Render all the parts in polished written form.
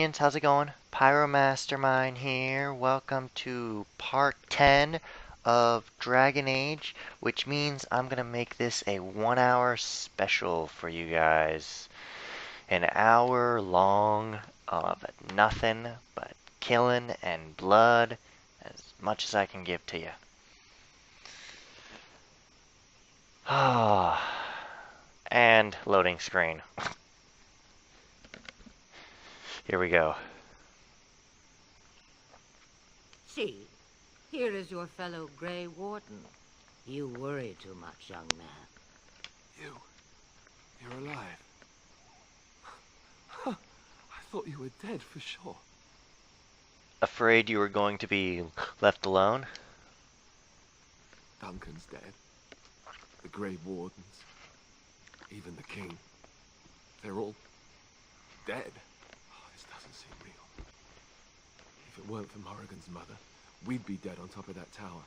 Dragons, how's it going? Pyromastermind here. Welcome to part 10 of Dragon Age, which means I'm gonna make this a 1 hour special for you guys. An hour long of nothing but killing and blood, as much as I can give to you. Ah, and loading screen. Here we go. See, here is your fellow Grey Warden. You worry too much, young man. You're alive. I thought you were dead for sure. Afraid you were going to be left alone? Duncan's dead. The Grey Wardens. Even the King. They're all dead. Oh, this doesn't seem real. If it weren't for Morrigan's mother, we'd be dead on top of that tower.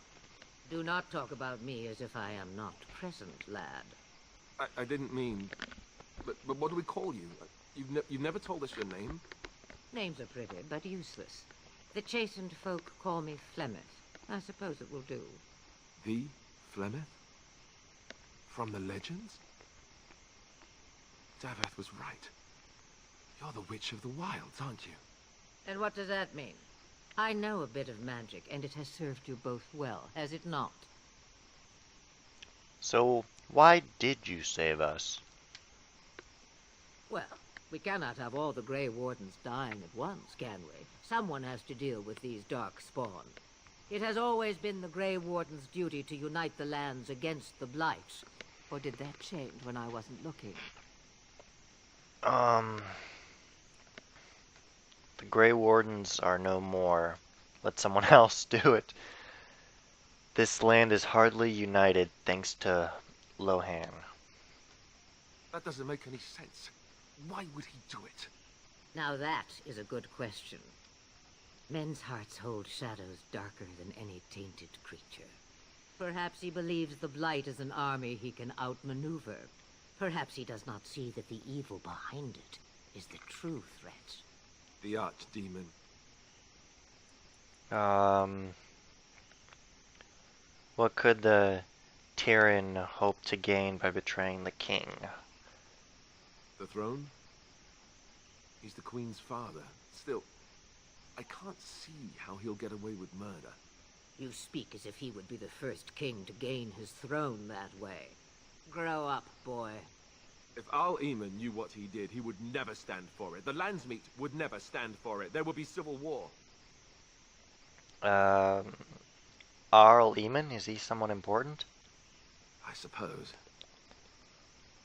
Do not talk about me as if I am not present, lad. I didn't mean... But what do we call you? You've never told us your name? Names are pretty, but useless. The chastened folk call me Flemeth. I suppose it will do. The Flemeth? From the legends? Daveth was right. You're the Witch of the Wilds, aren't you? And what does that mean? I know a bit of magic, and it has served you both well, has it not? So, why did you save us? Well, we cannot have all the Grey Wardens dying at once, can we? Someone has to deal with these dark spawn. It has always been the Grey Warden's duty to unite the lands against the Blight. Or did that change when I wasn't looking? The Grey Wardens are no more. Let someone else do it. This land is hardly united thanks to Lohan. That doesn't make any sense. Why would he do it? Now that is a good question. Men's hearts hold shadows darker than any tainted creature. Perhaps he believes the Blight is an army he can outmaneuver. Perhaps he does not see that the evil behind it is the true threat. The Archdemon. What could the Tyrion hope to gain by betraying the king? The throne? He's the Queen's father. Still, I can't see how he'll get away with murder. You speak as if he would be the first king to gain his throne that way. Grow up, boy. If Arl Eamon knew what he did, he would never stand for it. The Landsmeet would never stand for it. There would be civil war. Arl Eamon? Is he someone important? I suppose.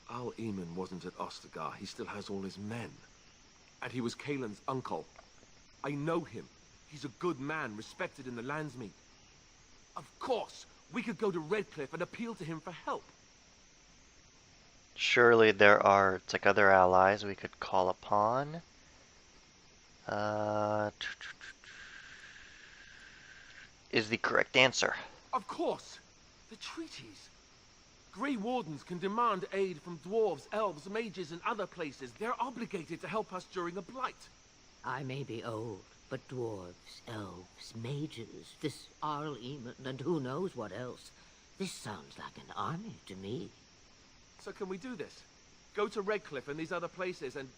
Arl Eamon wasn't at Ostagar. He still has all his men. And he was Kaelin's uncle. I know him. He's a good man, respected in the Landsmeet. Of course, we could go to Redcliffe and appeal to him for help. Surely there are other allies we could call upon. Is the correct answer. Of course! The treaties! Grey Wardens can demand aid from dwarves, elves, mages, and other places. They're obligated to help us during a blight. I may be old, but dwarves, elves, mages, this Arl Eamon, and who knows what else. This sounds like an army to me. So can we do this? Go to Redcliffe and these other places and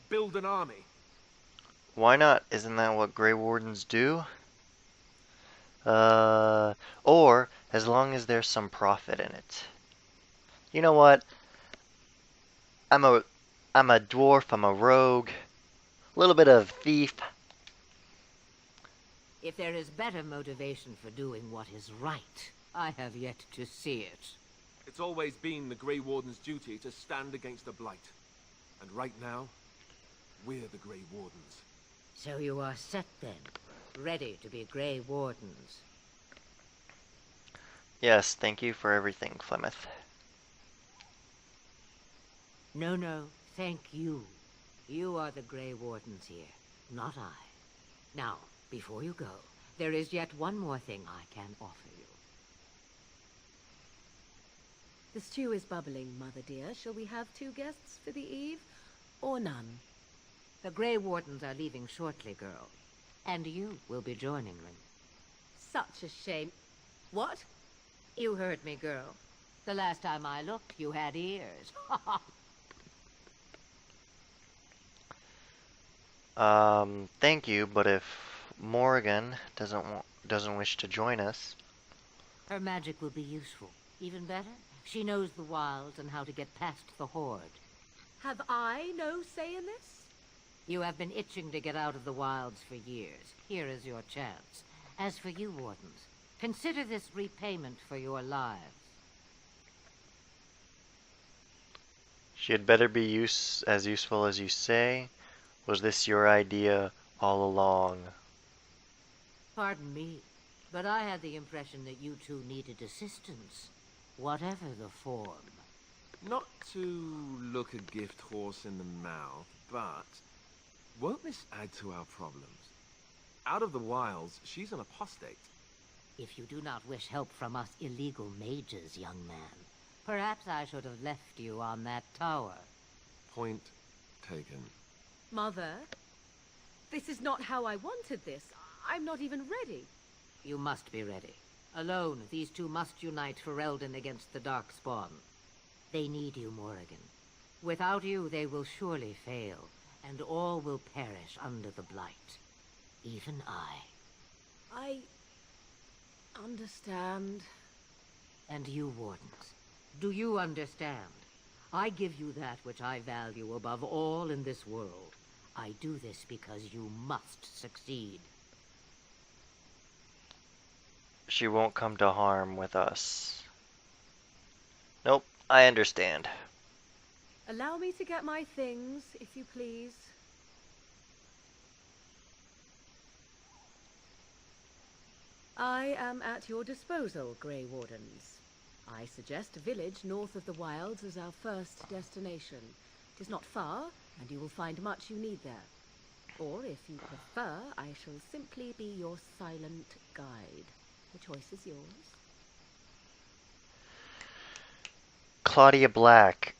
build an army? Why not? Isn't that what Grey Wardens do? Or, as long as there's some profit in it. You know what? I'm a dwarf, I'm a rogue, a little bit of thief. If there is better motivation for doing what is right, I have yet to see it. It's always been the Grey Warden's duty to stand against the Blight. And right now, we're the Grey Wardens. So you are set then, ready to be Grey Wardens. Yes, thank you for everything, Flemeth. No, thank you. You are the Grey Wardens here, not I. Now, before you go, there is yet one more thing I can offer you. The stew is bubbling, Mother dear. Shall we have 2 guests for the eve, or none? The Grey Wardens are leaving shortly, girl. And you will be joining them. Such a shame. What? You heard me, girl. The last time I looked, you had ears. Thank you, but if Morgan doesn't wish to join us, Her magic will be useful. Even better, she knows the wilds and how to get past the Horde. Have I no say in this? You have been itching to get out of the wilds for years. Here is your chance. As for you, Wardens, consider this repayment for your lives. she had better be as useful as you say. Was this your idea all along? Pardon me, but I had the impression that you two needed assistance, whatever the form. Not to look a gift horse in the mouth, but won't this add to our problems? Out of the wilds, she's an apostate. If you do not wish help from us illegal mages, young man, perhaps I should have left you on that tower. Point taken. Mother, this is not how I wanted this. I'm not even ready. You must be ready. Alone, these two must unite for Eldon against the Darkspawn. They need you, Morrigan. Without you, they will surely fail, and all will perish under the Blight. Even I. I understand. And you, Wardens, do you understand? I give you that which I value above all in this world. I do this because you must succeed. She won't come to harm with us. Nope, I understand. Allow me to get my things, if you please. I am at your disposal, Grey Wardens. I suggest a village north of the wilds as our first destination. It is not far, and you will find much you need there. Or, if you prefer, I shall simply be your silent guide. The choice is yours. Claudia Black.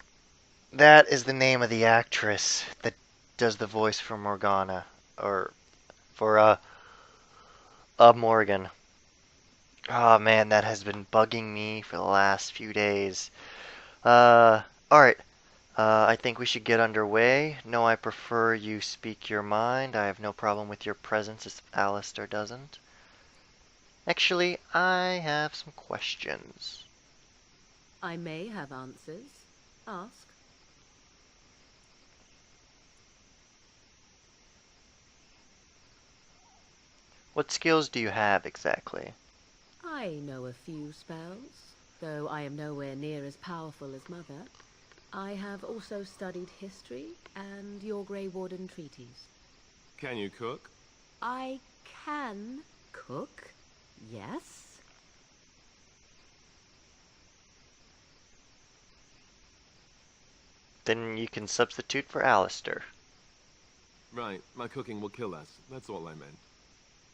That is the name of the actress that does the voice for Morgana. Or for, Morgan. Oh man, that has been bugging me for the last few days. Alright. I think we should get underway. No, I prefer you speak your mind. I have no problem with your presence if Alistair doesn't. Actually, I have some questions. I may have answers. Ask. What skills do you have exactly? I know a few spells, though I am nowhere near as powerful as Mother. I have also studied history and your Grey Warden treaties. Can you cook? I can cook, yes. Then you can substitute for Alistair. Right, my cooking will kill us. That's all I meant.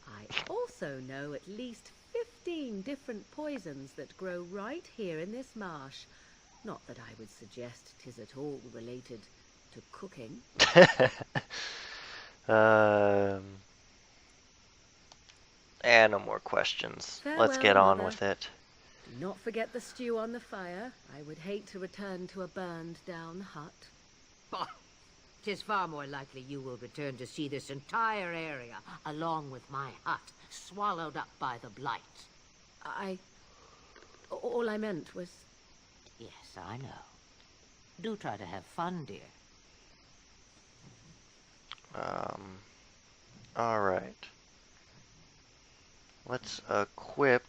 I also know at least 15 different poisons that grow right here in this marsh. Not that I would suggest 'tis at all related to cooking. And no more questions. Farewell, Let's get on Mother. with it. Do not forget the stew on the fire. I would hate to return to a burned-down hut. Bah! 'Tis far more likely you will return to see this entire area, along with my hut, swallowed up by the Blight. All I meant was... Yes, I know. Do try to have fun, dear. Alright. Let's equip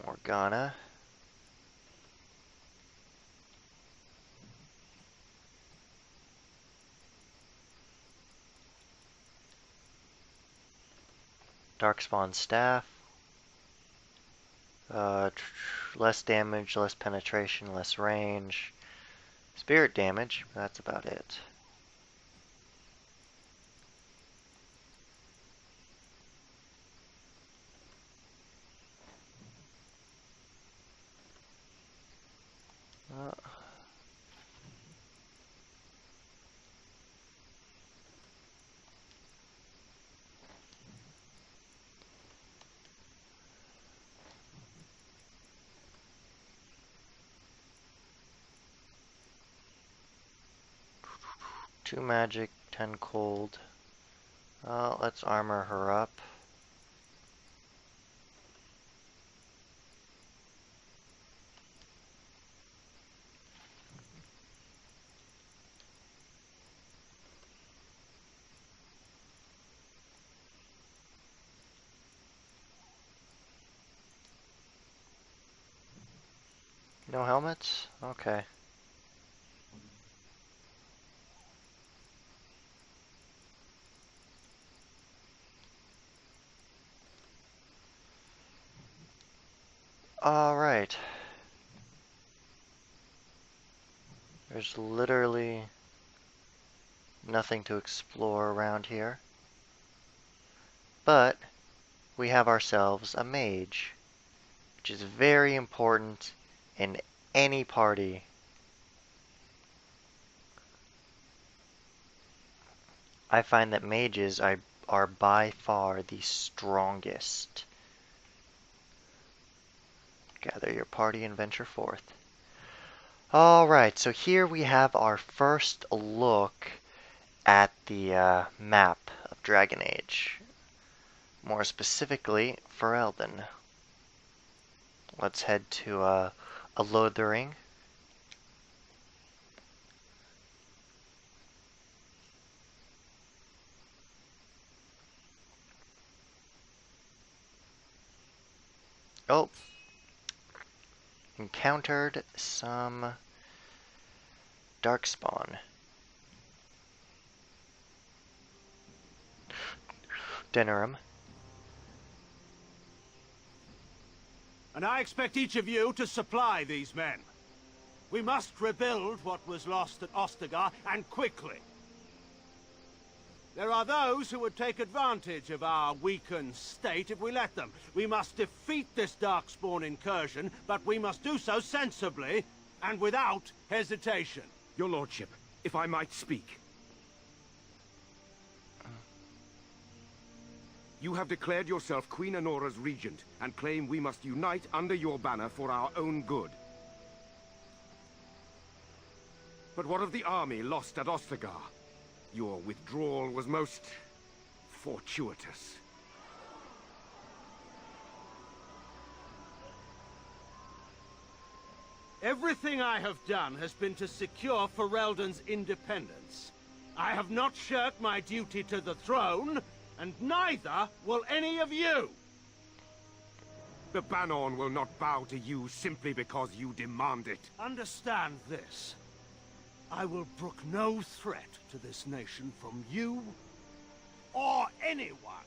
Morgana. Darkspawn Staff. Less damage, less penetration, less range. Spirit damage, that's about it. 2 magic, 10 cold. Let's armor her up. No helmets? Okay. Alright. There's literally nothing to explore around here. But we have ourselves a mage, which is very important in any party. I find that mages are by far the strongest. Gather your party and venture forth. Alright, so here we have our first look at the map of Dragon Age. More specifically, Ferelden. Let's head to Lothering. Oh, encountered some darkspawn. Denerim. And I expect each of you to supply these men. We must rebuild what was lost at Ostagar, and quickly. There are those who would take advantage of our weakened state if we let them. We must defeat this Darkspawn incursion, but we must do so sensibly and without hesitation. Your lordship, if I might speak. You have declared yourself Queen Anora's regent, and claim we must unite under your banner for our own good. But what of the army lost at Ostagar? Your withdrawal was most fortuitous. Everything I have done has been to secure Ferelden's independence. I have not shirked my duty to the throne, and neither will any of you! The Bannorn will not bow to you simply because you demand it. Understand this. I will brook no threat to this nation from you or anyone.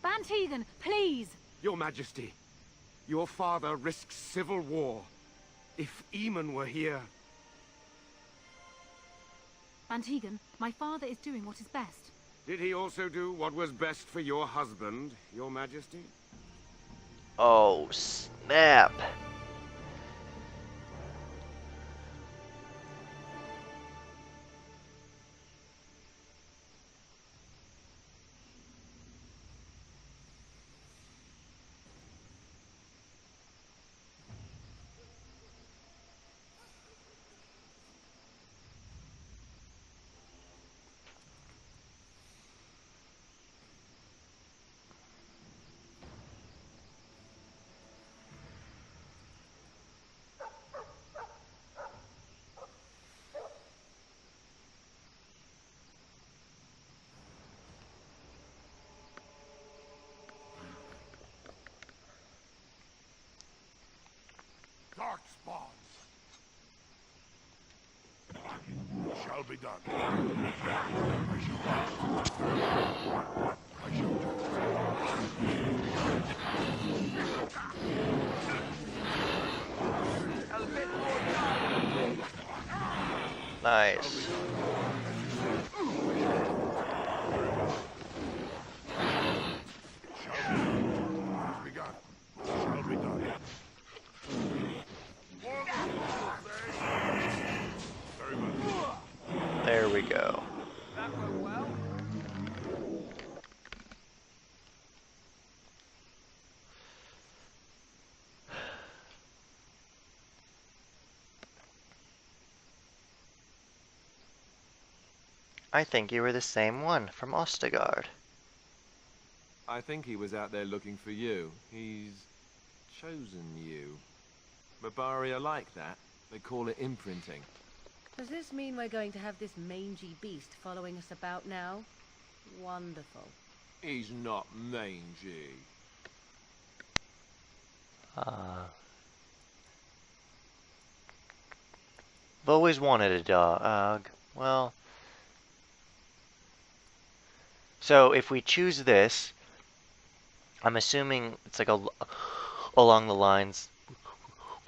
Van Tegan, please! Your Majesty, your father risks civil war. If Eamon were here... Van Tegan, my father is doing what is best. Did he also do what was best for your husband, your Majesty? Oh, snap. Darkspawns. Shall be done. I shall Nice. Shall be done. There we go. That went well. I think you were the same one from Ostegard. I think he was out there looking for you. He's chosen you. Mabari are like that. They call it imprinting. Does this mean we're going to have this mangy beast following us about now? Wonderful. He's not mangy. I've always wanted a dog. Well, so if we choose this, I'm assuming it's like along the lines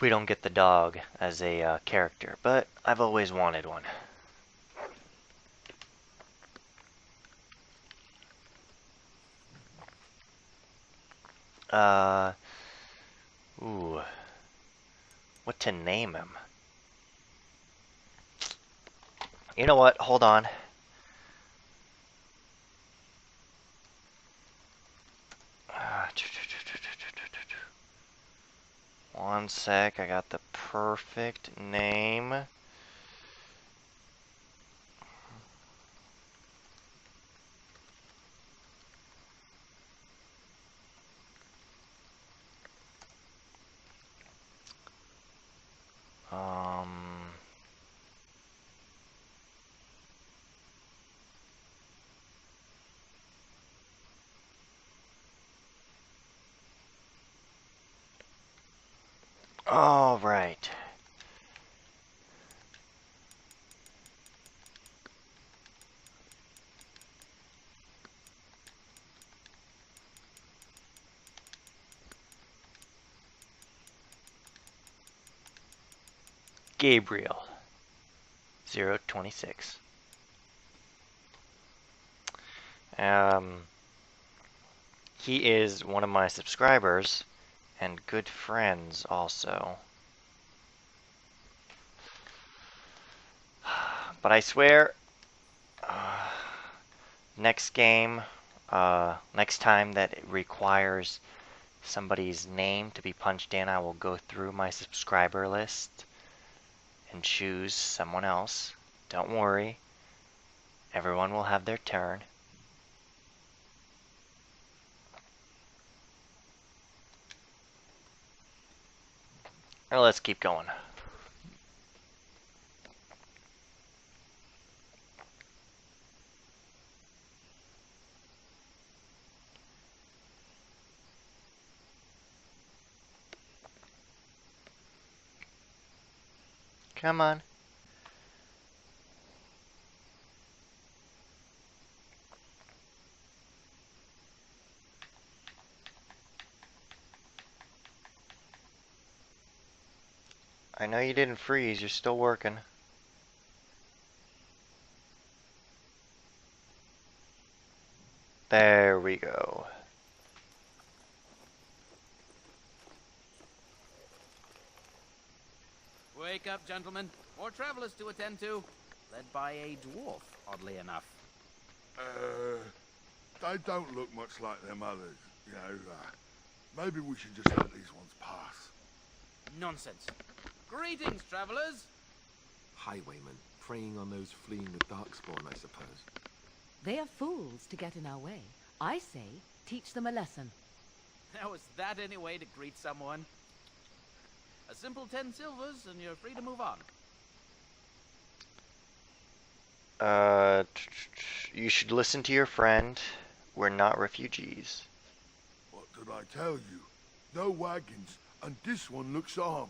we don't get the dog as a character, but I've always wanted one. Ooh. What to name him? You know what? Hold on. One sec, I got the perfect name. All right. Gabriel 026. He is one of my subscribers and good friends also. But I swear, next game, next time that it requires somebody's name to be punched in, I will go through my subscriber list and choose someone else. Don't worry, everyone will have their turn. Now let's keep going. Come on. I know you didn't freeze, you're still working. There we go. Wake up, gentlemen. More travelers to attend to. Led by a dwarf, oddly enough. They don't look much like them others, you know. Maybe we should just let these ones pass. Nonsense. Greetings, travelers. Highwaymen, preying on those fleeing the Darkspawn, I suppose. They are fools to get in our way. I say, teach them a lesson. Now, is that any way to greet someone? A simple 10 silvers, and you're free to move on. You should listen to your friend. We're not refugees. What did I tell you? No wagons, and this one looks armed.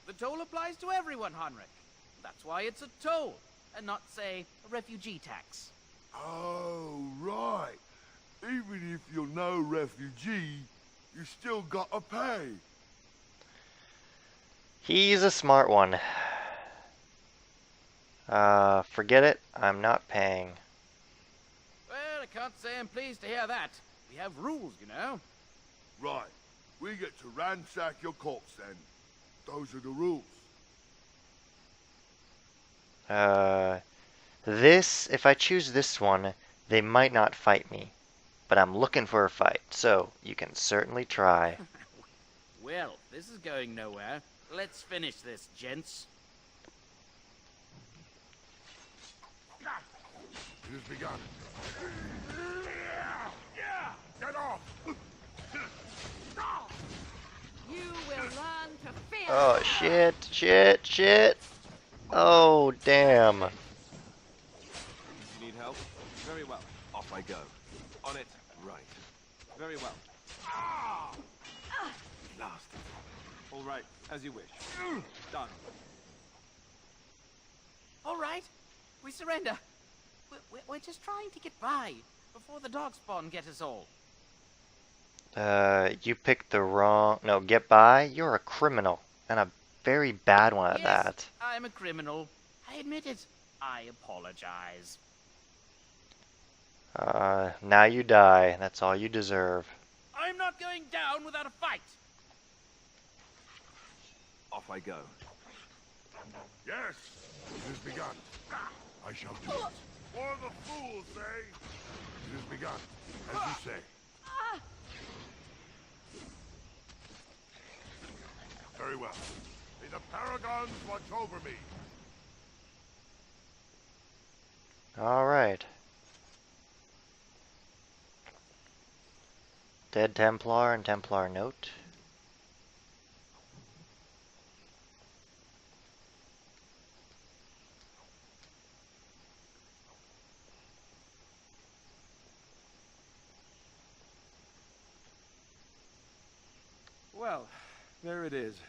The toll applies to everyone, Henrik. That's why it's a toll, and not, say, a refugee tax. Oh, right. Even if you're no refugee, you still gotta pay. He's a smart one. Forget it. I'm not paying. Well, I can't say I'm pleased to hear that. We have rules, you know. Right. We get to ransack your corpse then. Those are the rules. If I choose this one, they might not fight me. But I'm looking for a fight, so you can certainly try. Well, this is going nowhere. Let's finish this, gents. It has begun. Get off! You will learn to fear. Oh, shit, shit, shit. Oh, damn. You need help? Very well. Off I go. On it. Right. Very well. Last. All right, as you wish. Done. All right, we surrender. We're just trying to get by before the Darkspawn get us all. You picked the wrong... No, get by? You're a criminal. And a very bad one at Yes, that. I'm a criminal. I admit it. I apologize. Now you die. That's all you deserve. I'm not going down without a fight. Off I go. Yes, it has begun. I shall do it. For the fools, eh? It has begun, as you say. Very well. May the Paragons watch over me. Alright. Dead Templar and Templar note. Well, there it is.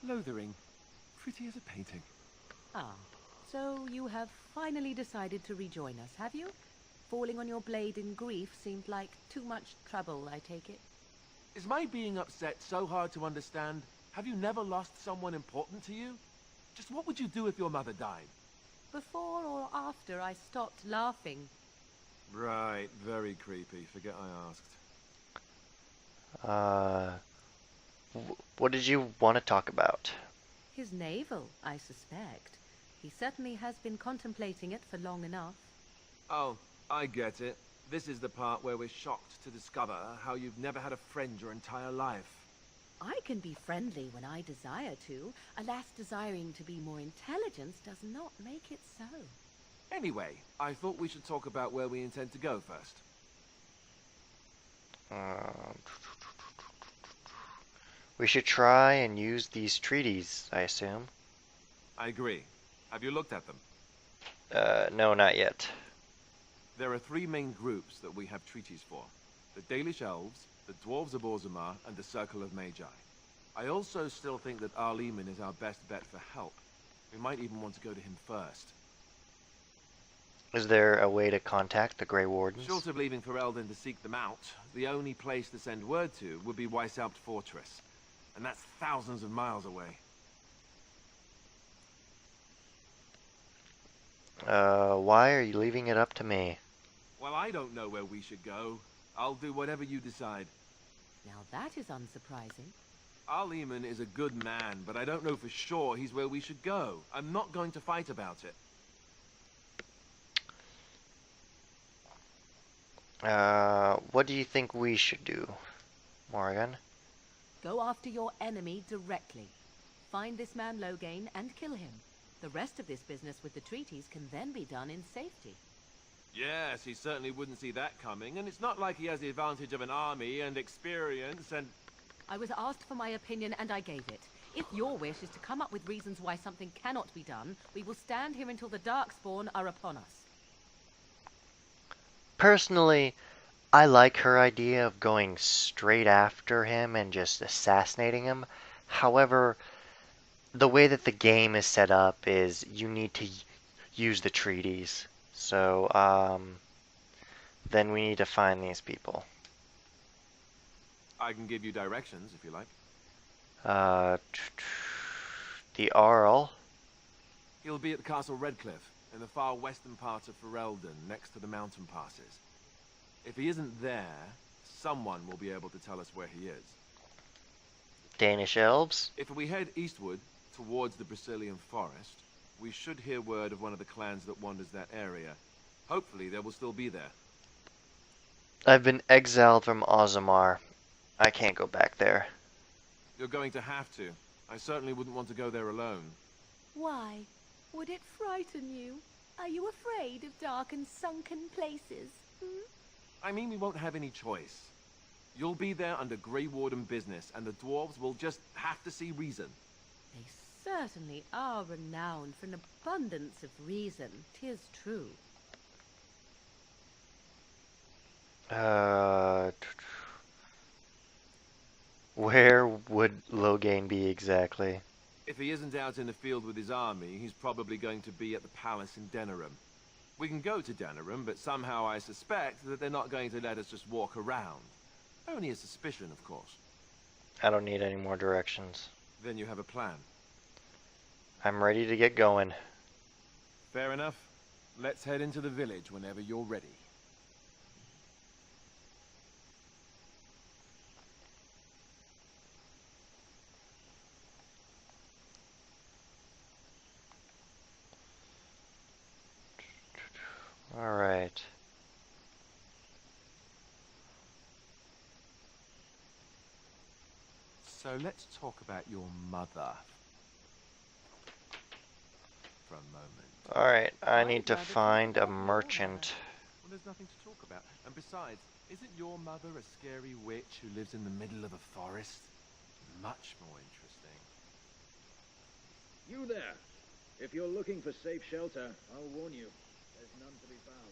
Lothering. Pretty as a painting. Ah, so you have finally decided to rejoin us, have you? Falling on your blade in grief seemed like too much trouble, I take it. Is my being upset so hard to understand? Have you never lost someone important to you? Just what would you do if your mother died? Before or after I stopped laughing? Right, very creepy. Forget I asked. What did you want to talk about? His navel, I suspect. He certainly has been contemplating it for long enough. Oh, I get it. This is the part where we're shocked to discover how you've never had a friend your entire life. I can be friendly when I desire to. Alas, desiring to be more intelligent does not make it so. Anyway, I thought we should talk about where we intend to go first. We should try and use these treaties, I assume. I agree. Have you looked at them? No, not yet. There are three main groups that we have treaties for. The Dalish Elves, the Dwarves of Orzammar, and the Circle of Magi. I also still think that Arleman is our best bet for help. We might even want to go to him first. Is there a way to contact the Grey Wardens? Short of leaving Ferelden to seek them out, the only place to send word to would be Weishaupt Fortress. And that's thousands of miles away. Why are you leaving it up to me? Well, I don't know where we should go. I'll do whatever you decide. Now that is unsurprising. Arleman is a good man, but I don't know for sure he's where we should go. I'm not going to fight about it. What do you think we should do, Morrigan? Go after your enemy directly. Find this man Loghain and kill him. The rest of this business with the treaties can then be done in safety. Yes, he certainly wouldn't see that coming, and it's not like he has the advantage of an army and experience and... I was asked for my opinion and I gave it. If your wish is to come up with reasons why something cannot be done, we will stand here until the Darkspawn are upon us. Personally, I like her idea of going straight after him and just assassinating him. However, the way that the game is set up is you need to use the treaties. So, then we need to find these people. I can give you directions, if you like. The Arl. He'll be at Castle Redcliffe, in the far western part of Ferelden, next to the mountain passes. If he isn't there, someone will be able to tell us where he is. Danish elves. If we head eastward, towards the Brisilian Forest, we should hear word of one of the clans that wanders that area. Hopefully they will still be there. I've been exiled from Orzammar. I can't go back there. You're going to have to. I certainly wouldn't want to go there alone. Why? Would it frighten you? Are you afraid of dark and sunken places? Hmm? I mean, we won't have any choice. You'll be there under Grey Warden business, and the dwarves will just have to see reason. They certainly are renowned for an abundance of reason, 'tis true. Where would Loghain be exactly? If he isn't out in the field with his army, he's probably going to be at the palace in Denerim. We can go to Denerim, but somehow I suspect that they're not going to let us just walk around. Only a suspicion, of course. I don't need any more directions. Then you have a plan. I'm ready to get going. Fair enough. Let's head into the village whenever you're ready. Alright. So let's talk about your mother for a moment. Alright, I need to find a merchant. Well, there's nothing to talk about. And besides, isn't your mother a scary witch who lives in the middle of a forest? Much more interesting. You there! If you're looking for safe shelter, I'll warn you, there's none to be found.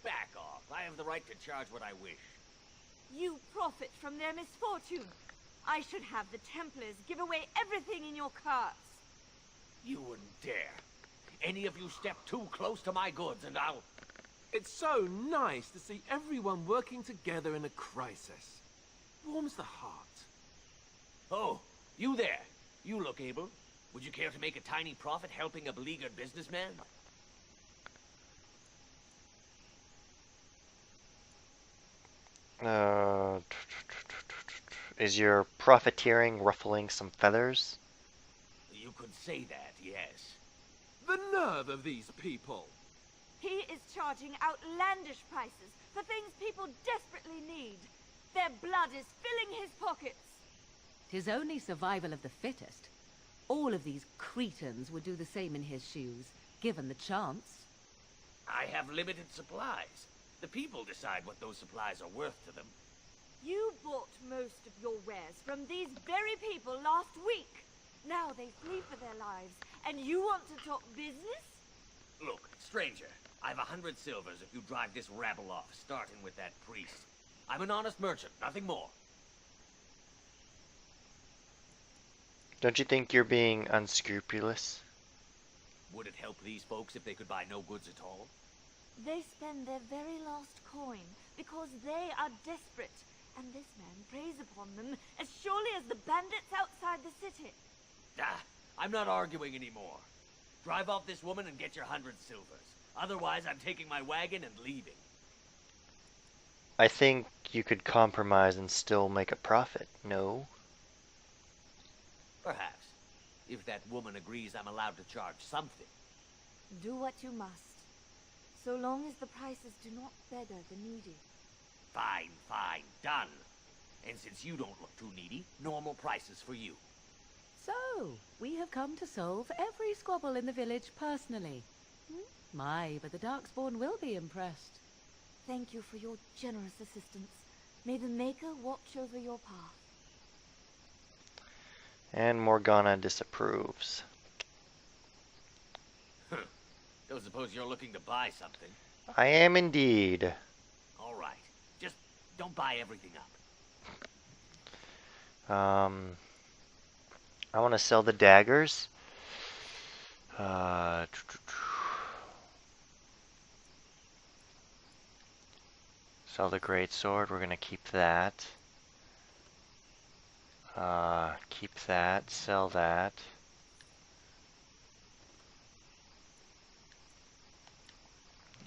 Back off. I have the right to charge what I wish. You profit from their misfortune. I should have the Templars give away everything in your carts. You wouldn't dare. Any of you step too close to my goods and I'll... It's so nice to see everyone working together in a crisis. Warms the heart. Oh, you there. You look able. Would you care to make a tiny profit helping a beleaguered businessman? Is your profiteering ruffling some feathers? You could say that, yes. The nerve of these people! He is charging outlandish prices for things people desperately need. Their blood is filling his pockets. 'Tis only survival of the fittest. All of these cretins would do the same in his shoes, given the chance. I have limited supplies. The people decide what those supplies are worth to them. You bought most of your wares from these very people last week. Now they flee for their lives, and you want to talk business? Look, stranger, I've 100 silvers if you drive this rabble off, starting with that priest. I'm an honest merchant, nothing more. Don't you think you're being unscrupulous? Would it help these folks if they could buy no goods at all? They spend their very last coin because they are desperate, and this man preys upon them as surely as the bandits outside the city. Ah, I'm not arguing anymore. Drive off this woman and get your 100 silvers. Otherwise, I'm taking my wagon and leaving. I think you could compromise and still make a profit, no? Perhaps. If that woman agrees I'm allowed to charge something. Do what you must, so long as the prices do not beggar the needy. Fine, fine, done. And since you don't look too needy, normal prices for you. So, we have come to solve every squabble in the village personally. My, but the Darkspawn will be impressed. Thank you for your generous assistance. May the Maker watch over your path. And Morgana disapproves. Don't suppose you're looking to buy something. I am indeed. All right. Just don't buy everything up. I want to sell the daggers. Sell the greatsword. We're gonna keep that. Keep that. Sell that.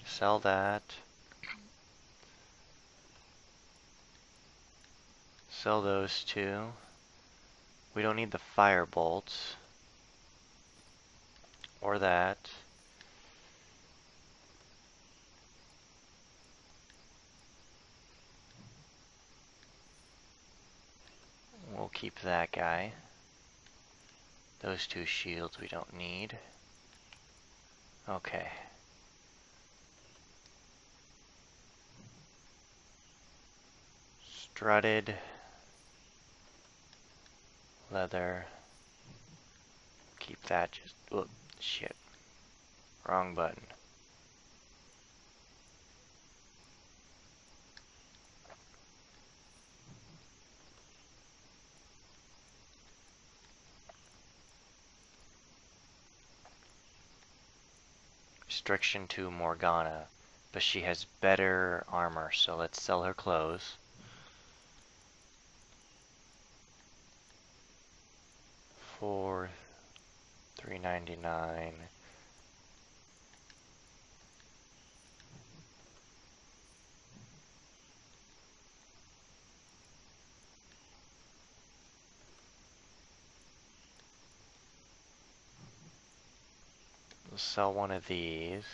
Sell that. Sell those two. We don't need the fire bolts. Or that. We'll keep that guy. Those 2 shields we don't need. Okay. Strutted. Leather. Keep that just... Whoop, shit. Wrong button. Restriction to Morgana, but she has better armor, so let's sell her clothes. For $3.99. We'll sell one of these.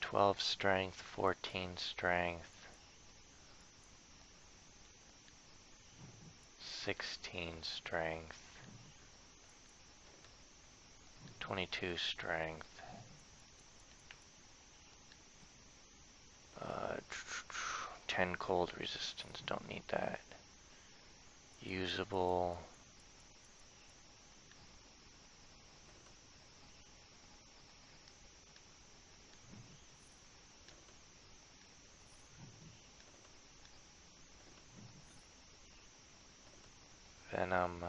$12 strength, 14 strength, 16 strength, 22 strength, 10 cold resistance, don't need that. Usable. Venom.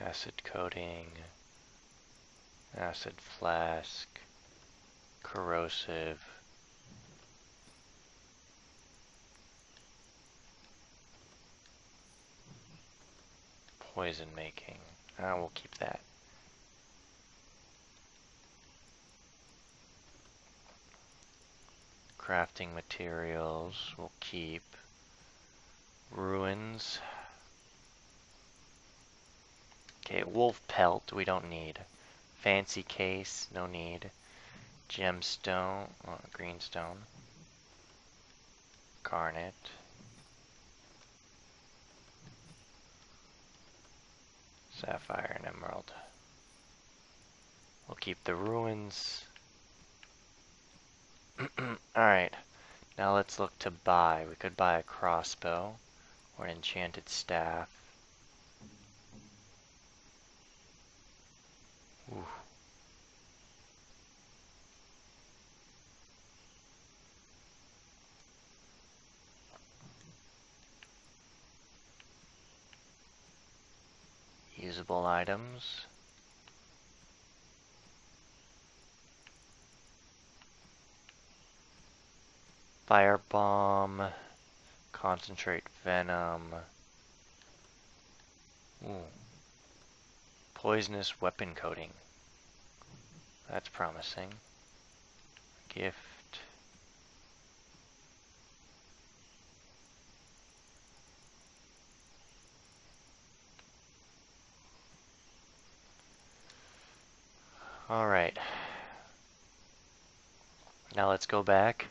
Acid coating. Acid flask. Corrosive. Poison making. We'll keep that. Crafting materials, we'll keep. Ruins. Okay, wolf pelt, we don't need. Fancy case, no need. Gemstone, greenstone. Garnet. Sapphire and emerald. We'll keep the ruins. Alright, now let's look to buy. We could buy a crossbow or an enchanted staff. Ooh. Usable items. Firebomb, concentrate venom. Ooh. Poisonous weapon coating. That's promising. Gift. All right. Now let's go back.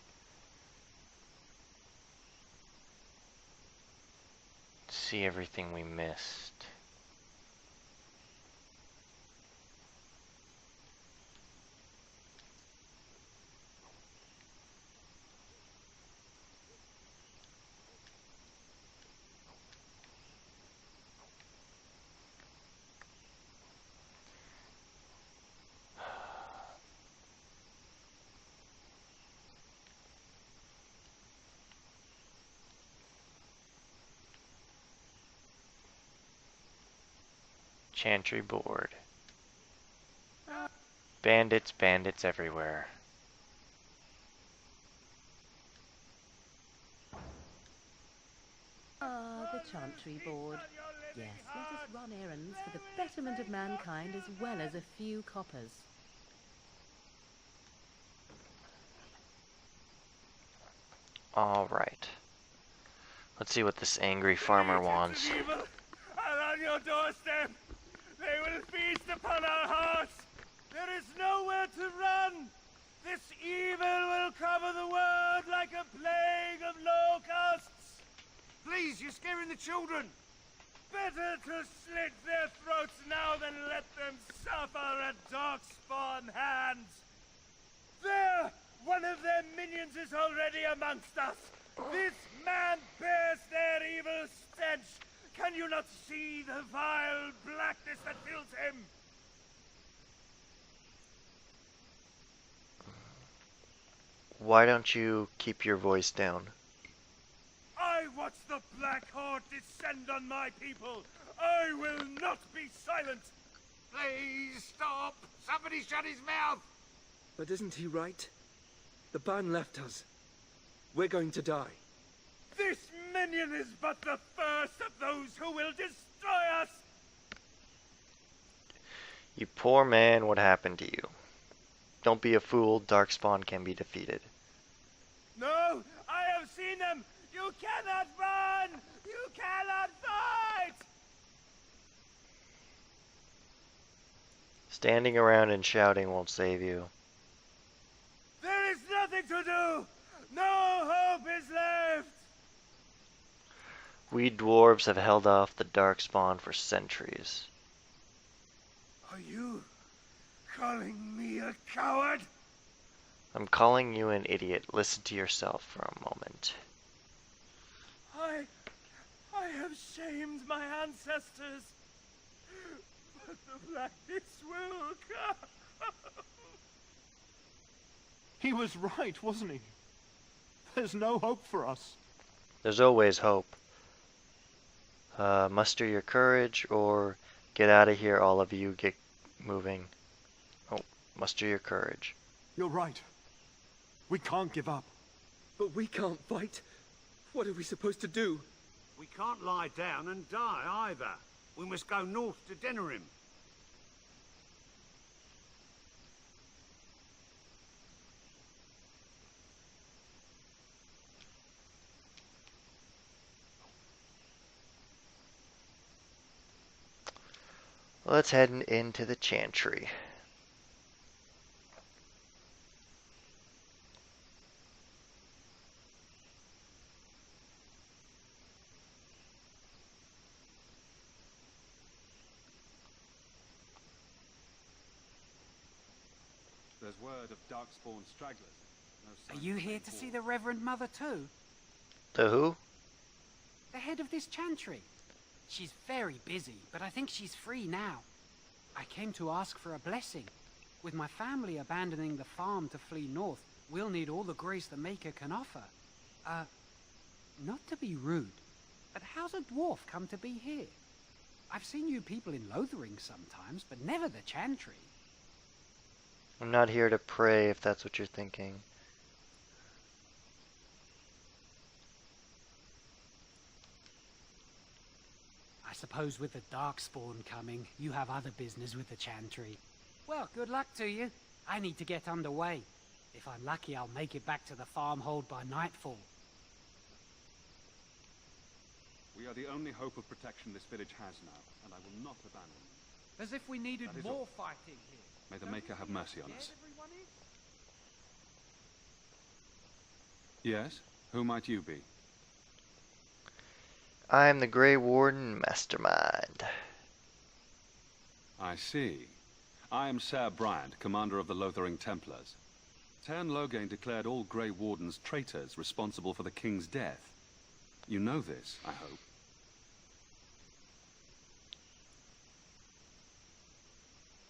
See everything we missed. Chantry board. Bandits, bandits everywhere. The Chantry board. Yes, let us run errands for the betterment of mankind as well as a few coppers. All right. Let's see what this angry farmer wants. Evil are on your doorstep. They will feast upon our hearts. There is nowhere to run. This evil will cover the world like a plague of locusts. Please, you're scaring the children. Better to slit their throats now than let them suffer at Darkspawn hands. There! One of their minions is already amongst us. This man bears their evil stench. Can you not see the vile blackness that fills him? Why don't you keep your voice down? I watch the Black Horde descend on my people. I will not be silent. Please stop. Somebody shut his mouth. But isn't he right? The Ban left us. We're going to die. This minion is but the first of those who will destroy us. You poor man, what happened to you? Don't be a fool, Darkspawn can be defeated. No, I have seen them. You cannot run. You cannot fight. Standing around and shouting won't save you. There is nothing to do. No hope is left. We dwarves have held off the Darkspawn for centuries. Are you calling me a coward? I'm calling you an idiot. Listen to yourself for a moment. I have shamed my ancestors, but the blackness will come. He was right, wasn't he? There's no hope for us. There's always hope. Muster your courage or get out of here, all of you. Get moving. Oh, muster your courage. You're right. We can't give up. But we can't fight. What are we supposed to do? We can't lie down and die either. We must go north to Denerim. Let's head into the Chantry. There's word of Darkspawn stragglers. No Are you here to see the Reverend Mother too? The who? The head of this chantry. She's very busy, but I think she's free now. I came to ask for a blessing. With my family abandoning the farm to flee north, we'll need all the grace the Maker can offer. Not to be rude, but how's a dwarf come to be here? I've seen you people in Lothering sometimes, but never the chantry. I'm not here to pray, if that's what you're thinking. I suppose with the Darkspawn coming, you have other business with the chantry. Well, good luck to you. I need to get underway. If I'm lucky, I'll make it back to the farmhold by nightfall. We are the only hope of protection this village has now, and I will not abandon them. As if we needed That is more all. fighting here. May the Maker have mercy on us. Yes? Who might you be? I'm the Grey Warden Mastermind. I see. I am Ser Bryant, commander of the Lothering Templars. Tern Loghain declared all Grey Wardens traitors responsible for the King's death. You know this, I hope.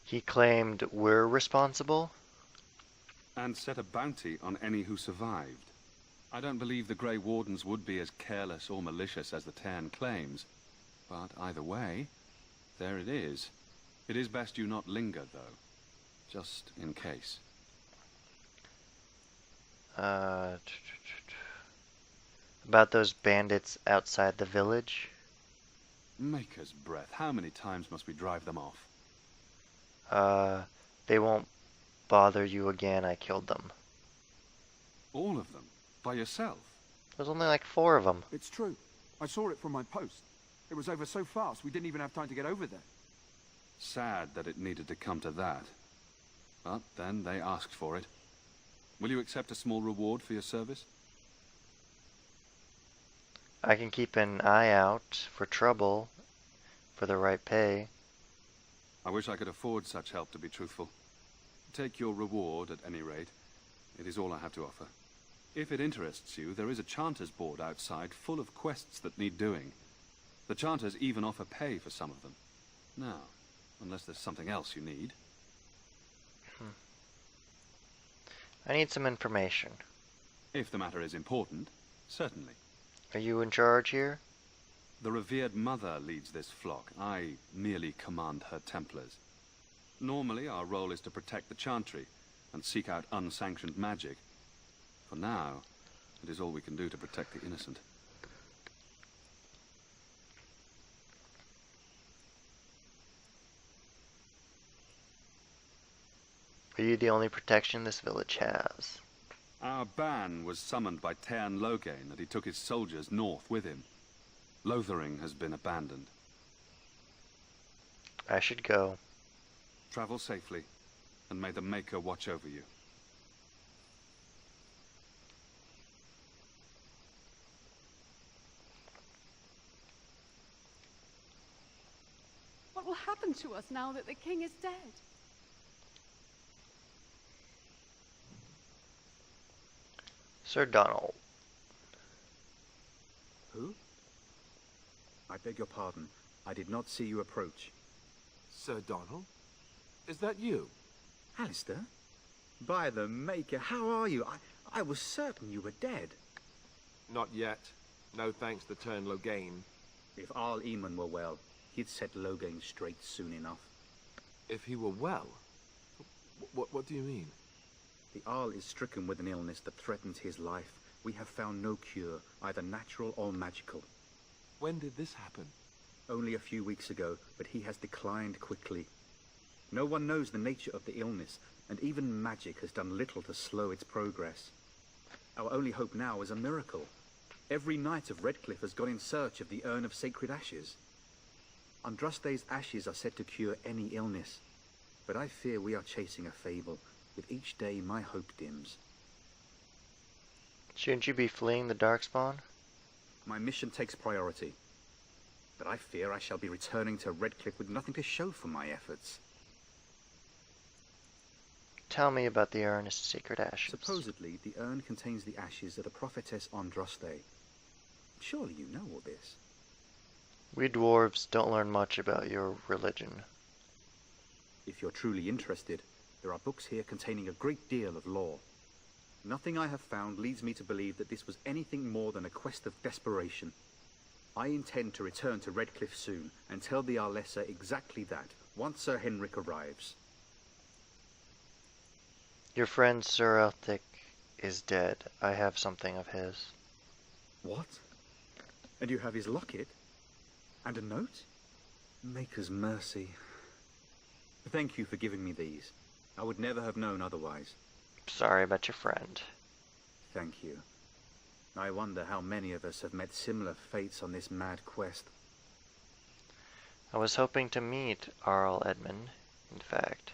He claimed we're responsible? And set a bounty on any who survived. I don't believe the Grey Wardens would be as careless or malicious as the Tern claims. But either way, there it is. It is best you not linger, though. Just in case. About those bandits outside the village? Maker's breath, how many times must we drive them off? They won't bother you again. I killed them. All of them? By yourself? There's only like 4 of them. It's true. I saw it from my post. It was over so fast, we didn't even have time to get over there. Sad that it needed to come to that. But then they asked for it. Will you accept a small reward for your service? I can keep an eye out for trouble for the right pay. I wish I could afford such help, to be truthful. Take your reward, at any rate. It is all I have to offer. If it interests you, there is a Chanters board outside full of quests that need doing. The Chanters even offer pay for some of them. Now, unless there's something else you need. I need some information. If the matter is important, certainly. Are you in charge here? The revered mother leads this flock. I merely command her Templars. Normally, our role is to protect the Chantry and seek out unsanctioned magic. For now, it is all we can do to protect the innocent. Are you the only protection this village has? Our ban was summoned by Teyrn Loghain, and he took his soldiers north with him. Lothering has been abandoned. I should go. Travel safely, and may the Maker watch over you. What will happen to us now that the king is dead? Sir Donald. Who? I beg your pardon. I did not see you approach. Sir Donald? Is that you? Alistair? By the Maker, how are you? I was certain you were dead. Not yet. No thanks to Teyrn Loghain. If Arl Eamon were well, he'd set Loghain straight soon enough. If he were well? What do you mean? The Arl is stricken with an illness that threatens his life. We have found no cure, either natural or magical. When did this happen? Only a few weeks ago, but he has declined quickly. No one knows the nature of the illness, and even magic has done little to slow its progress. Our only hope now is a miracle. Every knight of Redcliffe has gone in search of the Urn of Sacred Ashes. Andraste's ashes are said to cure any illness, but I fear we are chasing a fable. With each day, my hope dims. Shouldn't you be fleeing the Darkspawn? My mission takes priority, but I fear I shall be returning to Redcliffe with nothing to show for my efforts. Tell me about the Urn of Sacred Ashes. Supposedly, the urn contains the ashes of the prophetess Andraste. Surely you know all this. We dwarves don't learn much about your religion. If you're truly interested, there are books here containing a great deal of lore. Nothing I have found leads me to believe that this was anything more than a quest of desperation. I intend to return to Redcliffe soon and tell the Arlessa exactly that, once Sir Henrik arrives. Your friend Sir Elthic is dead. I have something of his. What? And you have his locket? And a note? Maker's mercy. Thank you for giving me these. I would never have known otherwise. Sorry about your friend. Thank you. I wonder how many of us have met similar fates on this mad quest. I was hoping to meet Arl Edmund, in fact.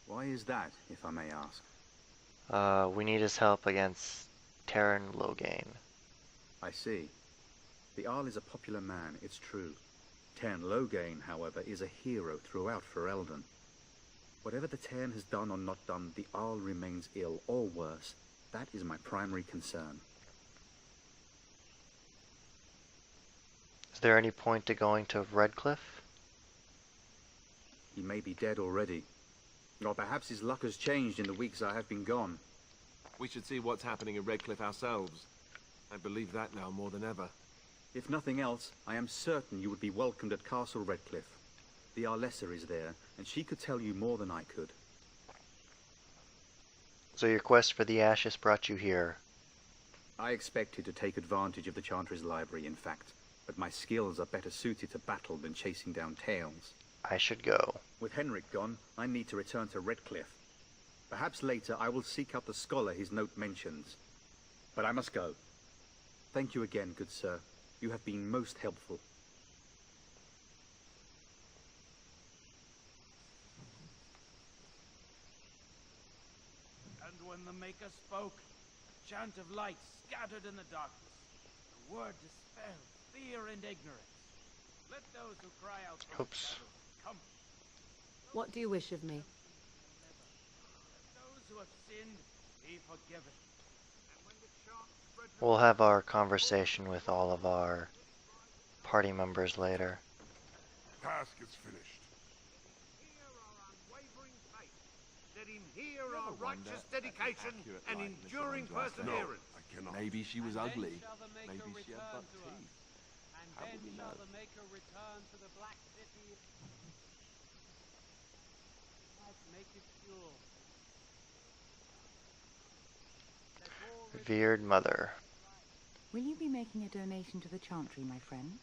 Why is that, if I may ask? We need his help against Teyrn Loghain. I see. The Arl is a popular man, it's true. Teyrn Loghain, however, is a hero throughout Ferelden. Whatever the Teyrn has done or not done, the Arl remains ill, or worse. That is my primary concern. Is there any point to going to Redcliffe? He may be dead already. Or perhaps his luck has changed in the weeks I have been gone. We should see what's happening in Redcliffe ourselves. I believe that now more than ever. If nothing else, I am certain you would be welcomed at Castle Redcliffe. The Arlessa is there, and she could tell you more than I could. So your quest for the ashes brought you here? I expected to take advantage of the Chantry's library, in fact, but my skills are better suited to battle than chasing down tales. I should go. With Henrik gone, I need to return to Redcliffe. Perhaps later I will seek out the scholar his note mentions. But I must go. Thank you again, good sir. You have been most helpful. And when the Maker spoke. A chant of light scattered in the darkness. A word dispelled fear and ignorance. Let those who cry out for the shadows come. What do you wish of me? Let those who have sinned be forgiven. And when the chant spread We'll have our conversation with all of our party members later. Task is finished. Let him hear our righteous dedication and enduring perseverance. I cannot. Maybe she was And ugly. then shall the Maker Maybe she had return buck to us. teeth. And How then would we shall know? the Maker return to the Black City. Light make it pure. Revered Mother. Will you be making a donation to the Chantry, my friend?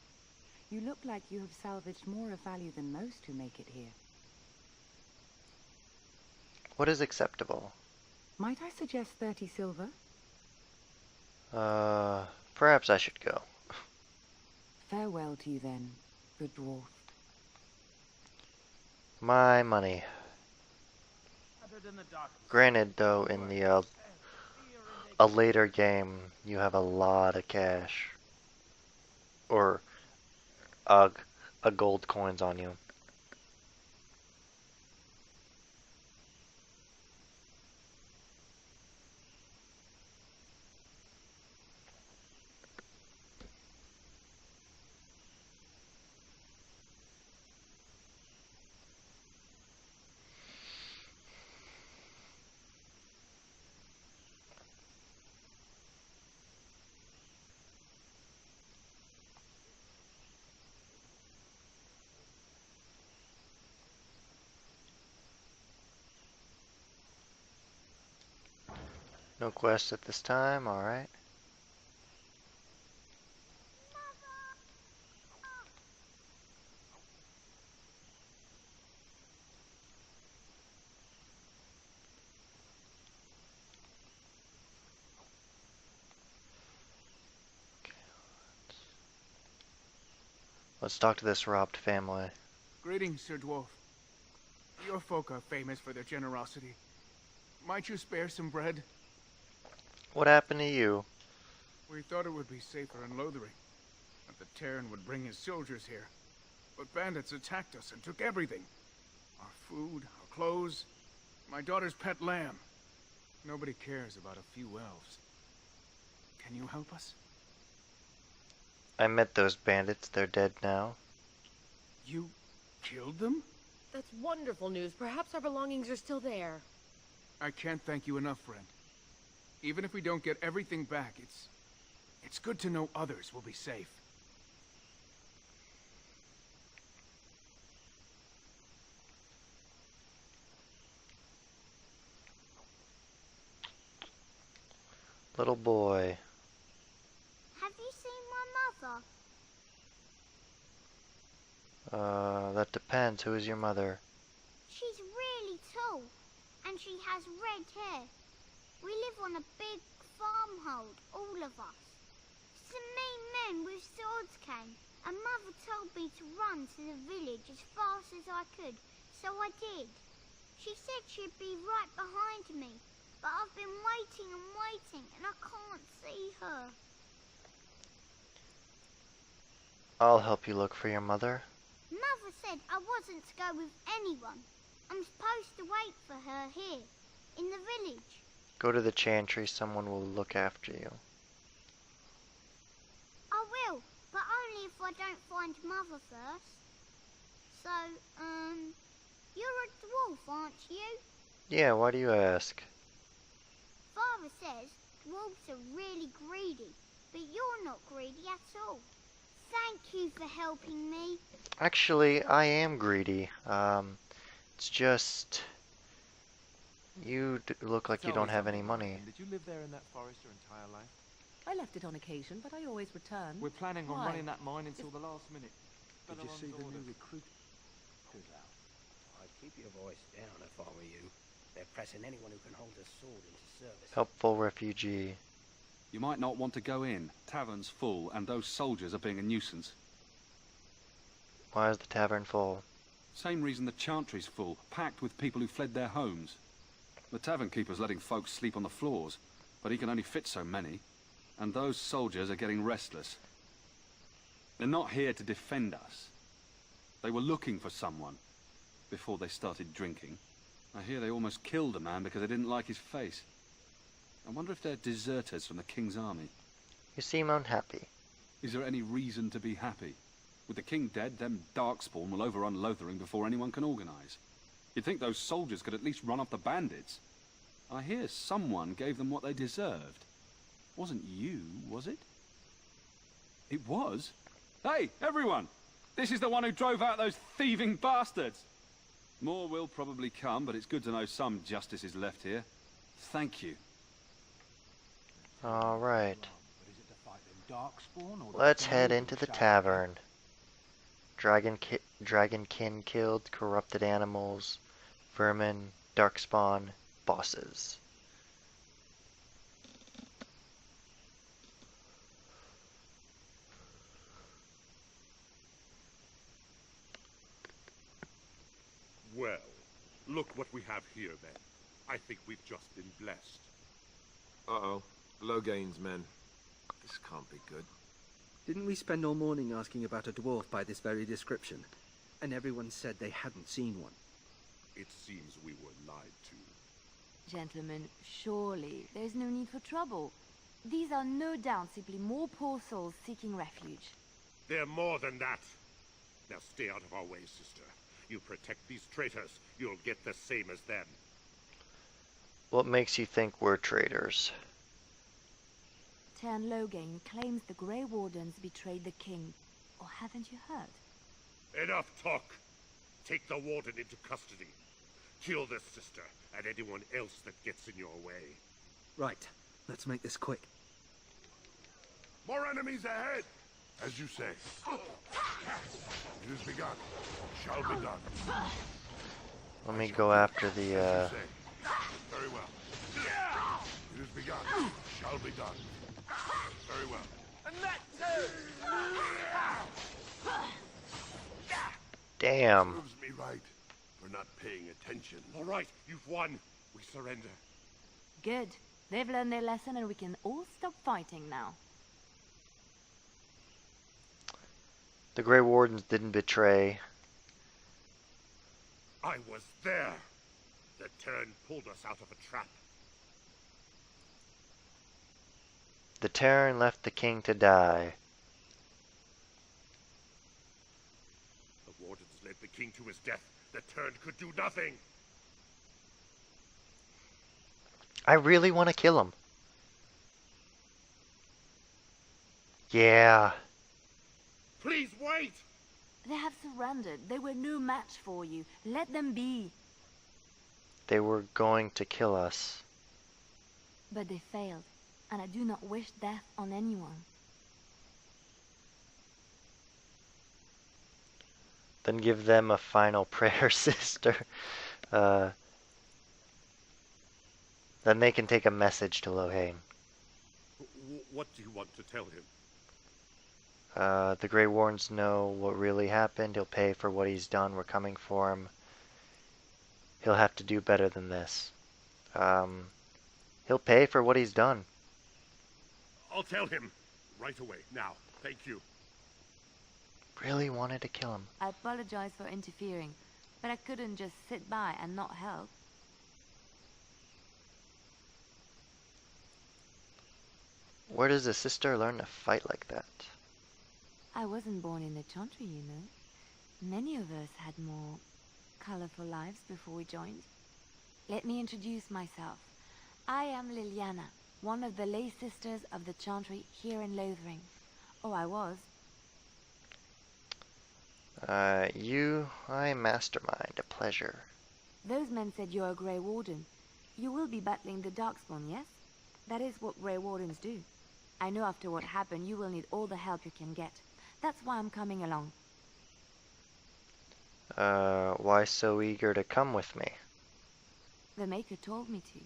You look like you have salvaged more of value than most who make it here. What is acceptable? Might I suggest 30 silver? Perhaps I should go. Farewell to you then, good dwarf. My money. Granted, though, in the a later game, you have a lot of cash, or a gold coins on you. No quest at this time, alright. Let's talk to this robbed family. Greetings, Sir Dwarf. Your folk are famous for their generosity. Might you spare some bread? What happened to you? We thought it would be safer in Lothering, that the Terran would bring his soldiers here. But bandits attacked us and took everything. Our food, our clothes, my daughter's pet lamb. Nobody cares about a few elves. Can you help us? I met those bandits, they're dead now. You killed them? That's wonderful news. Perhaps our belongings are still there. I can't thank you enough, friend. Even if we don't get everything back, it's good to know others will be safe. Little boy. Have you seen my mother? That depends. Who is your mother? She's really tall, and she has red hair. We live on a big farmhold, all of us. Some mean men with swords came, and Mother told me to run to the village as fast as I could, so I did. She said she'd be right behind me, but I've been waiting and waiting, and I can't see her. I'll help you look for your mother. Mother said I wasn't to go with anyone. I'm supposed to wait for her here, in the village. Go to the Chantry, someone will look after you. I will, but only if I don't find Mother first. So, you're a dwarf, aren't you? Yeah, why do you ask? Father says dwarves are really greedy, but you're not greedy at all. Thank you for helping me. Actually, I am greedy. It's just... You look like you don't have any money. Did you live there in that forest your entire life? I left it on occasion, but I always return. We're planning on Why? running that mine until the last minute. Did you see the new Orders. recruit? Who's out? I'd keep your voice down if I were you. They're pressing anyone who can hold a sword into service. Helpful refugee. You might not want to go in. Tavern's full, and those soldiers are being a nuisance. Why is the tavern full? Same reason the Chantry's full, packed with people who fled their homes. The tavern keeper's letting folks sleep on the floors, but he can only fit so many, and those soldiers are getting restless. They're not here to defend us. They were looking for someone before they started drinking. I hear they almost killed a man because they didn't like his face. I wonder if they're deserters from the King's army. You seem unhappy. Is there any reason to be happy? With the King dead, them Darkspawn will overrun Lothering before anyone can organize. You'd think those soldiers could at least run off the bandits. I hear someone gave them what they deserved. Wasn't you, was it? It was? Hey, everyone! This is the one who drove out those thieving bastards! More will probably come, but it's good to know some justice is left here. Thank you. Alright. Let's head into the tavern. Dragonkin killed, corrupted animals, vermin, darkspawn, bosses. Well, look what we have here, then. I think we've just been blessed. Uh-oh. Logain's men. This can't be good. Didn't we spend all morning asking about a dwarf by this very description? And everyone said they hadn't seen one. It seems we were lied to. Gentlemen, surely there's no need for trouble. These are no doubt simply more poor souls seeking refuge. They're more than that. Now stay out of our way, sister. You protect these traitors, you'll get the same as them. What makes you think we're traitors? Teyrn Loghain claims the Grey Wardens betrayed the king. Or haven't you heard? Enough talk! Take the warden into custody. Kill this sister, and anyone else that gets in your way. Right. Let's make this quick. More enemies ahead! As you say. It has begun. Shall be done. Let me go after the, Very well. It has begun. Shall be done. Very well. And that too! Damn. Serves me right for not paying attention. All right, you've won. We surrender. Good. They've learned their lesson and we can all stop fighting now. The Grey Wardens didn't betray. I was there. The Teyrn pulled us out of a trap. The Teyrn left the king to die. The wardens led the king to his death. The Teyrn could do nothing. I really want to kill him. Yeah. Please wait! They have surrendered. They were no match for you. Let them be. They were going to kill us. But they failed, and I do not wish death on anyone. Then give them a final prayer, sister. Then they can take a message to Loghain. What do you want to tell him? The Grey Wardens know what really happened. He'll pay for what he's done. We're coming for him. He'll have to do better than this. He'll pay for what he's done. I'll tell him. Right away. Now. Thank you. Really wanted to kill him. I apologize for interfering, but I couldn't just sit by and not help. Where does a sister learn to fight like that? I wasn't born in the Chantry, you know. Many of us had more colorful lives before we joined. Let me introduce myself. I am Liliana, one of the lay sisters of the Chantry here in Lothering. Oh, I was. I'm Mastermind, a pleasure. Those men said you're a Grey Warden. You will be battling the Darkspawn, yes? That is what Grey Wardens do. I know after what happened, you will need all the help you can get. That's why I'm coming along. Why so eager to come with me? The Maker told me to.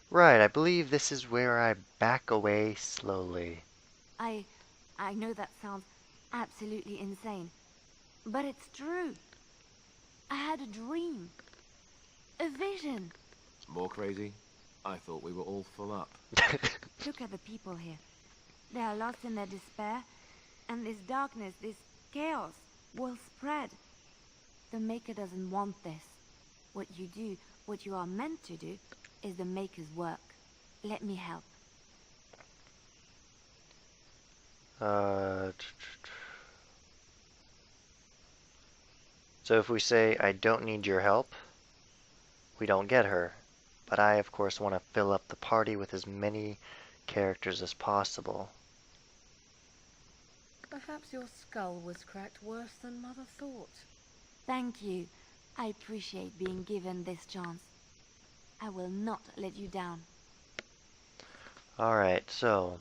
Right, I believe this is where I back away slowly. I know that sounds absolutely insane, but it's true. I had a dream. A vision. More crazy? I thought we were all full up. Look at the people here. They are lost in their despair, and this darkness, this chaos, will spread. The Maker doesn't want this. What you do, what you are meant to do, is the Maker's work. Let me help. So if we say, I don't need your help, we don't get her. But I, of course, want to fill up the party with as many characters as possible. Perhaps your skull was cracked worse than Mother thought. Thank you. I appreciate being given this chance. I will not let you down. Alright, so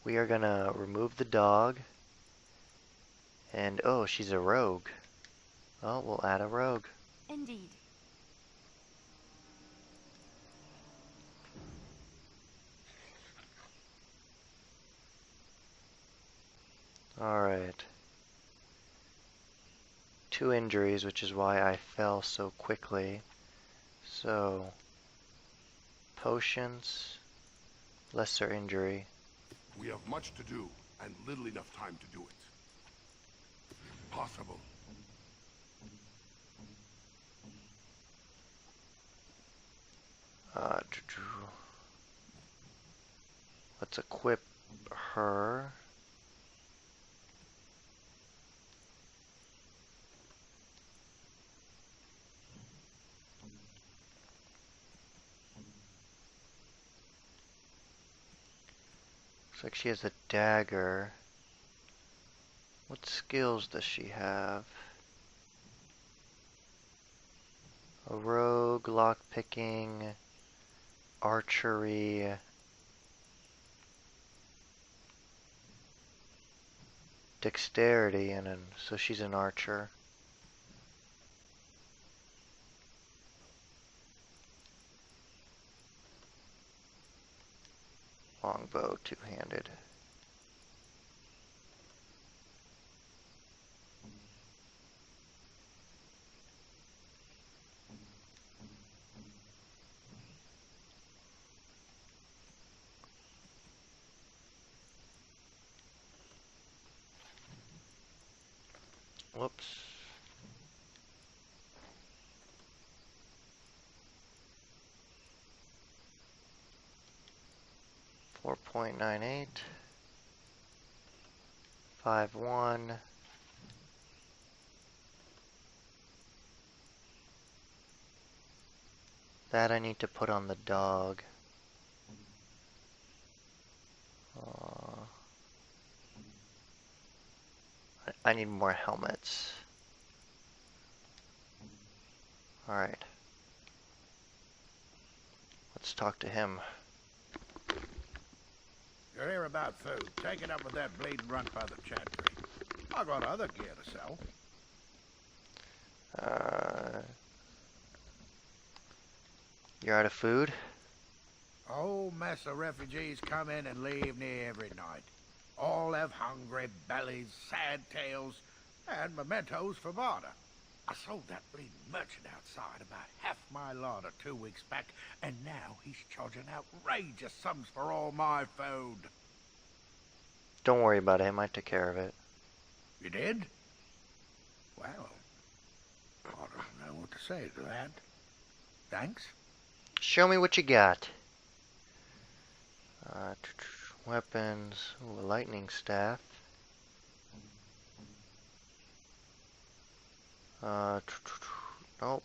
we are gonna remove the dog. And oh, she's a rogue. Oh, we'll add a rogue. Indeed. Alright. 2 injuries, which is why I fell so quickly. So, potions, lesser injury. We have much to do, and little enough time to do it. Impossible. Let's equip her. Looks like she has a dagger. What skills does she have? A rogue, lockpicking, archery, dexterity, and so she's an archer. Longbow, two-handed. Whoops. .98 5-1 that I need to put on the dog. I need more helmets. Alright. Let's talk to him. You're here about food. Take it up with that bleeding runt by the chantry. I got other gear to sell. You're out of food? A whole mess of refugees come in and leave near every night. All have hungry bellies, sad tales, and mementos for barter. I sold that bleeding merchant outside about half my larder 2 weeks back, and now he's charging outrageous sums for all my food. Don't worry about him, I took care of it. You did? Well, I don't know what to say to that. Thanks. Show me what you got. Weapons. Ooh, a lightning staff. Nope.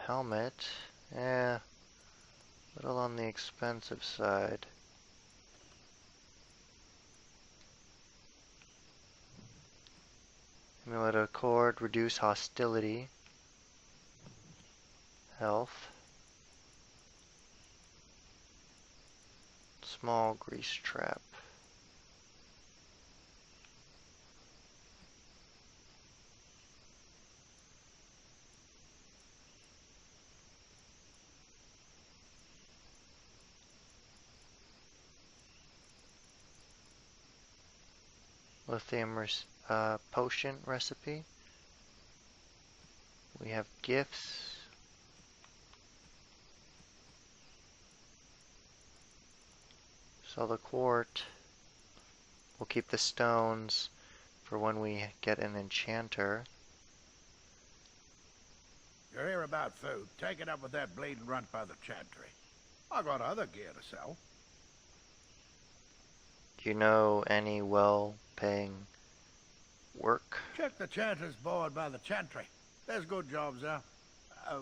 Helmet. Yeah. Little on the expensive side. Amulet of Accord. Reduce hostility. Health. Small grease trap. lithium potion recipe. We have gifts. So the quart. We'll keep the stones for when we get an enchanter. You're here about food. Take it up with that bleeding runt by the chantry. I got other gear to sell. Do you know any well-paying work? Check the chanter's board by the chantry. There's good jobs there. I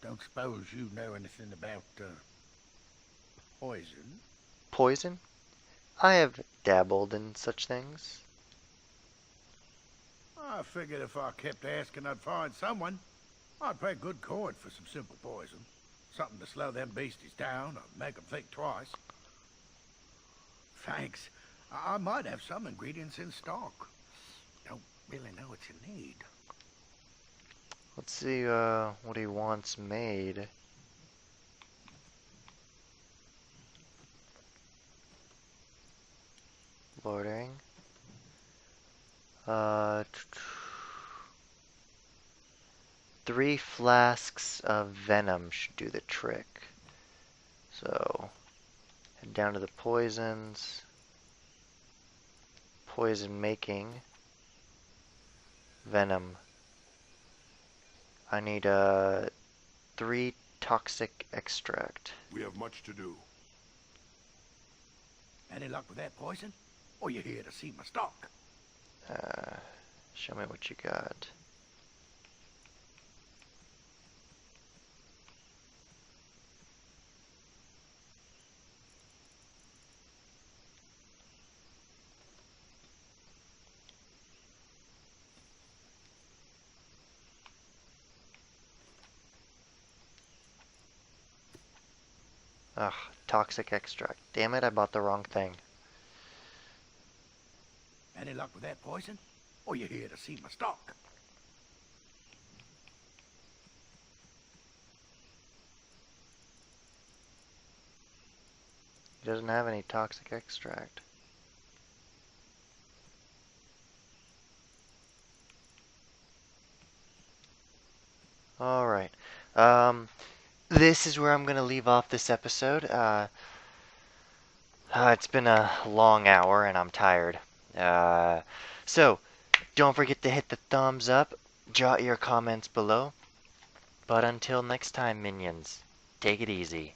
don't suppose you know anything about poison? Poison? I have dabbled in such things. I figured if I kept asking, I'd find someone. I'd pay good coin for some simple poison. Something to slow them beasties down or make them think twice. Thanks. I might have some ingredients in stock. Don't really know what you need. Let's see what he wants made. Loading. 3 flasks of venom should do the trick. So, head down to the poisons. Poison making. Venom. I need 3 toxic extract. We have much to do. Any luck with that poison? Or you here to see my stock? Show me what you got. Ugh, toxic extract. Damn it, I bought the wrong thing. Any luck with that poison? Or you here to see my stock? He doesn't have any toxic extract. Alright. This is where I'm going to leave off this episode. It's been a long hour and I'm tired. So, don't forget to hit the thumbs up, jot your comments below. But until next time, minions, take it easy.